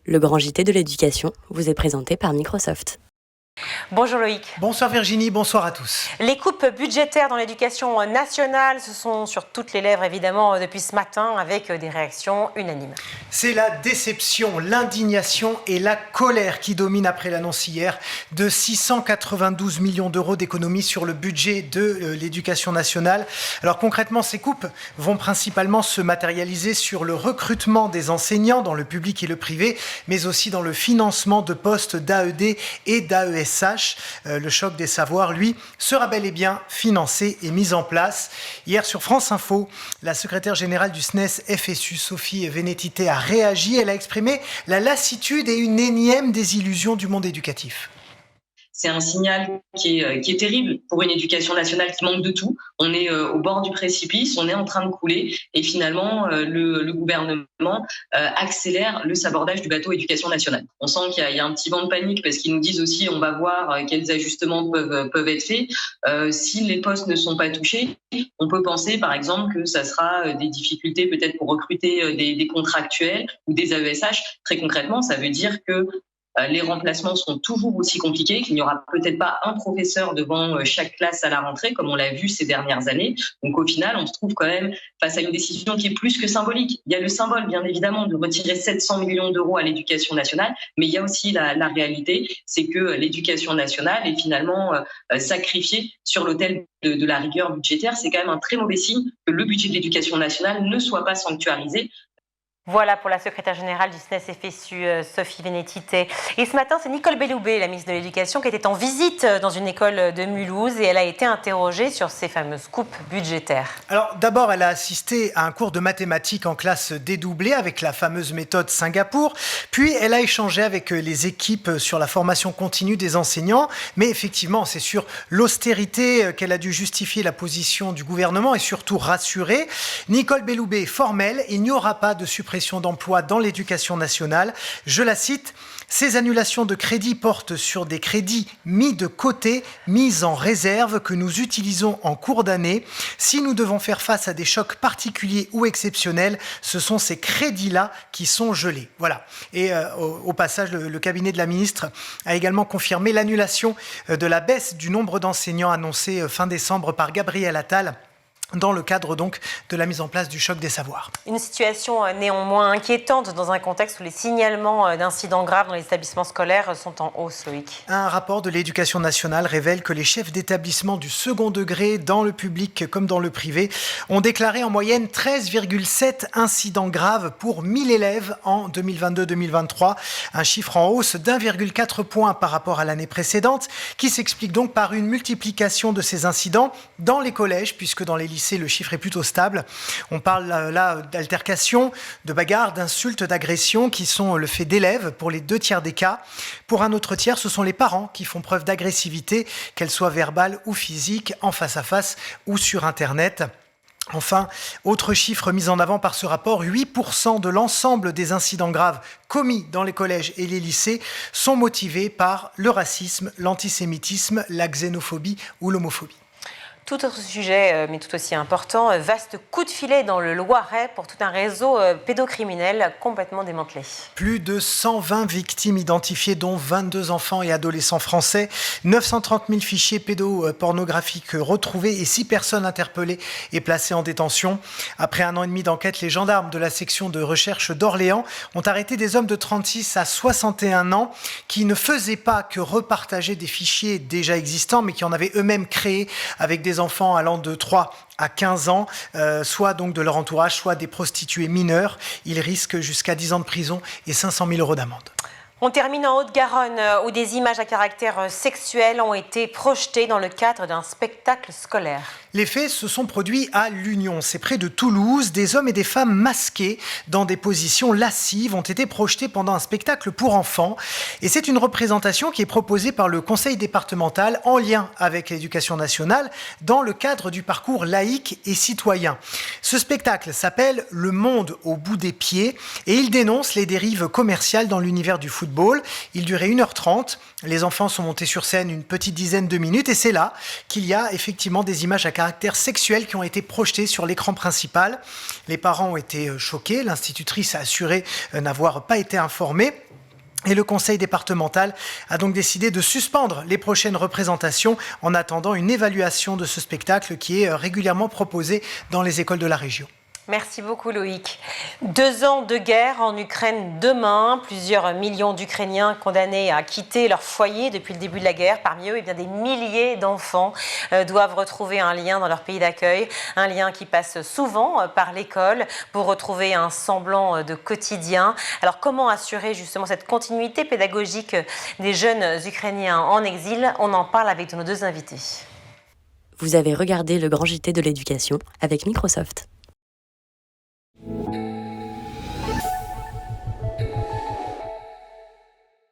Le grand JT de l'éducation vous est présenté par Microsoft. Bonjour Loïc. Bonsoir Virginie, bonsoir à tous. Les coupes budgétaires dans l'éducation nationale, ce sont sur toutes les lèvres évidemment depuis ce matin avec des réactions unanimes. C'est la déception, l'indignation et la colère qui dominent après l'annonce hier de 692 millions d'euros d'économies sur le budget de l'éducation nationale. Alors concrètement, ces coupes vont principalement se matérialiser sur le recrutement des enseignants dans le public et le privé, mais aussi dans le financement de postes d'AED et d'AESH. Le choc des savoirs, lui, sera bel et bien financé et mis en place. Hier sur France Info, la secrétaire générale du SNES FSU, Sophie Vénétité, a réagi. Elle a exprimé la lassitude et une énième désillusion du monde éducatif. C'est un signal qui est terrible pour une éducation nationale qui manque de tout. On est au bord du précipice, on est en train de couler et finalement le gouvernement accélère le sabordage du bateau éducation nationale. On sent qu'il y a un petit vent de panique parce qu'ils nous disent aussi on va voir quels ajustements peuvent être faits. Si les postes ne sont pas touchés, on peut penser par exemple que ça sera des difficultés peut-être pour recruter des contractuels ou des AESH. Très concrètement, ça veut dire que les remplacements seront toujours aussi compliqués, qu'il n'y aura peut-être pas un professeur devant chaque classe à la rentrée, comme on l'a vu ces dernières années. Donc au final, on se trouve quand même face à une décision qui est plus que symbolique. Il y a le symbole, bien évidemment, de retirer 700 millions d'euros à l'éducation nationale, mais il y a aussi la réalité, c'est que l'éducation nationale est finalement sacrifiée sur l'autel de la rigueur budgétaire. C'est quand même un très mauvais signe que le budget de l'éducation nationale ne soit pas sanctuarisé. Voilà pour la secrétaire générale du SNES FSU, Sophie Vénétité. Et ce matin, c'est Nicole Belloubet, la ministre de l'Éducation, qui était en visite dans une école de Mulhouse et elle a été interrogée sur ces fameuses coupes budgétaires. Alors d'abord, elle a assisté à un cours de mathématiques en classe dédoublée avec la fameuse méthode Singapour. Puis elle a échangé avec les équipes sur la formation continue des enseignants. Mais effectivement, c'est sur l'austérité qu'elle a dû justifier la position du gouvernement et surtout rassurer. Nicole Belloubet, formelle, il n'y aura pas de suppression d'emplois dans l'éducation nationale. Je la cite, « Ces annulations de crédits portent sur des crédits mis de côté, mis en réserve que nous utilisons en cours d'année. Si nous devons faire face à des chocs particuliers ou exceptionnels, ce sont ces crédits-là qui sont gelés. » Voilà. Et au passage, le cabinet de la ministre a également confirmé l'annulation de la baisse du nombre d'enseignants annoncée fin décembre par Gabriel Attal, dans le cadre donc de la mise en place du choc des savoirs. Une situation néanmoins inquiétante dans un contexte où les signalements d'incidents graves dans les établissements scolaires sont en hausse, Loïc. Un rapport de l'Éducation nationale révèle que les chefs d'établissement du second degré, dans le public comme dans le privé, ont déclaré en moyenne 13,7 incidents graves pour 1000 élèves en 2022-2023, un chiffre en hausse d'1,4 point par rapport à l'année précédente, qui s'explique donc par une multiplication de ces incidents dans les collèges, puisque dans les lycées, le chiffre est plutôt stable. On parle là d'altercations, de bagarres, d'insultes, d'agressions qui sont le fait d'élèves pour les 2/3 des cas. Pour un autre tiers, ce sont les parents qui font preuve d'agressivité, qu'elle soit verbale ou physique, en face à face ou sur Internet. Enfin, autre chiffre mis en avant par ce rapport, 8% de l'ensemble des incidents graves commis dans les collèges et les lycées sont motivés par le racisme, l'antisémitisme, la xénophobie ou l'homophobie. Tout autre sujet, mais tout aussi important, vaste coup de filet dans le Loiret pour tout un réseau pédocriminel complètement démantelé. Plus de 120 victimes identifiées, dont 22 enfants et adolescents français, 930 000 fichiers pédopornographiques retrouvés et 6 personnes interpellées et placées en détention. Après 1 an et demi d'enquête, les gendarmes de la section de recherche d'Orléans ont arrêté des hommes de 36 à 61 ans qui ne faisaient pas que repartager des fichiers déjà existants, mais qui en avaient eux-mêmes créé avec des enfants allant de 3 à 15 ans, soit donc de leur entourage, soit des prostituées mineures. Ils risquent jusqu'à 10 ans de prison et 500 000 euros d'amende. On termine en Haute-Garonne où des images à caractère sexuel ont été projetées dans le cadre d'un spectacle scolaire. Les faits se sont produits à l'Union, c'est près de Toulouse. Des hommes et des femmes masqués dans des positions lascives ont été projetés pendant un spectacle pour enfants. Et c'est une représentation qui est proposée par le conseil départemental en lien avec l'éducation nationale dans le cadre du parcours laïque et citoyen. Ce spectacle s'appelle « Le monde au bout des pieds » et il dénonce les dérives commerciales dans l'univers du football. Il durait 1h30. Les enfants sont montés sur scène une petite dizaine de minutes et c'est là qu'il y a effectivement des images à caractère sexuel qui ont été projetées sur l'écran principal. Les parents ont été choqués. L'institutrice a assuré n'avoir pas été informée. Et le conseil départemental a donc décidé de suspendre les prochaines représentations en attendant une évaluation de ce spectacle qui est régulièrement proposé dans les écoles de la région. Merci beaucoup Loïc. 2 ans de guerre en Ukraine demain. Plusieurs millions d'Ukrainiens condamnés à quitter leur foyer depuis le début de la guerre. Parmi eux, des milliers d'enfants doivent retrouver un lien dans leur pays d'accueil. Un lien qui passe souvent par l'école pour retrouver un semblant de quotidien. Alors comment assurer justement cette continuité pédagogique des jeunes Ukrainiens en exil? On en parle avec nos 2 invités. Vous avez regardé le Grand JT de l'éducation avec Microsoft.